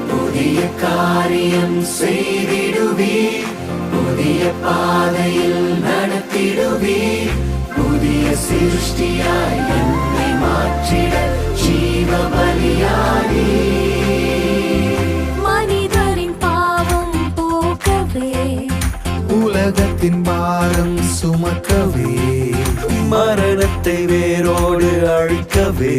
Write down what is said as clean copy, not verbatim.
புதிய காரியம் செய்திடுவீர், புதிய பாதையில் நடத்திடுவீர். புதிய சிருஷ்டியாய் என்னை மாற்றிட ஜீவ பலியானீர். மனிதரின் பாவம் போக்கவே, உலகத்தின் பாரம் சுமக்கவே, மரணத்தை வேரோடு அழிக்கவே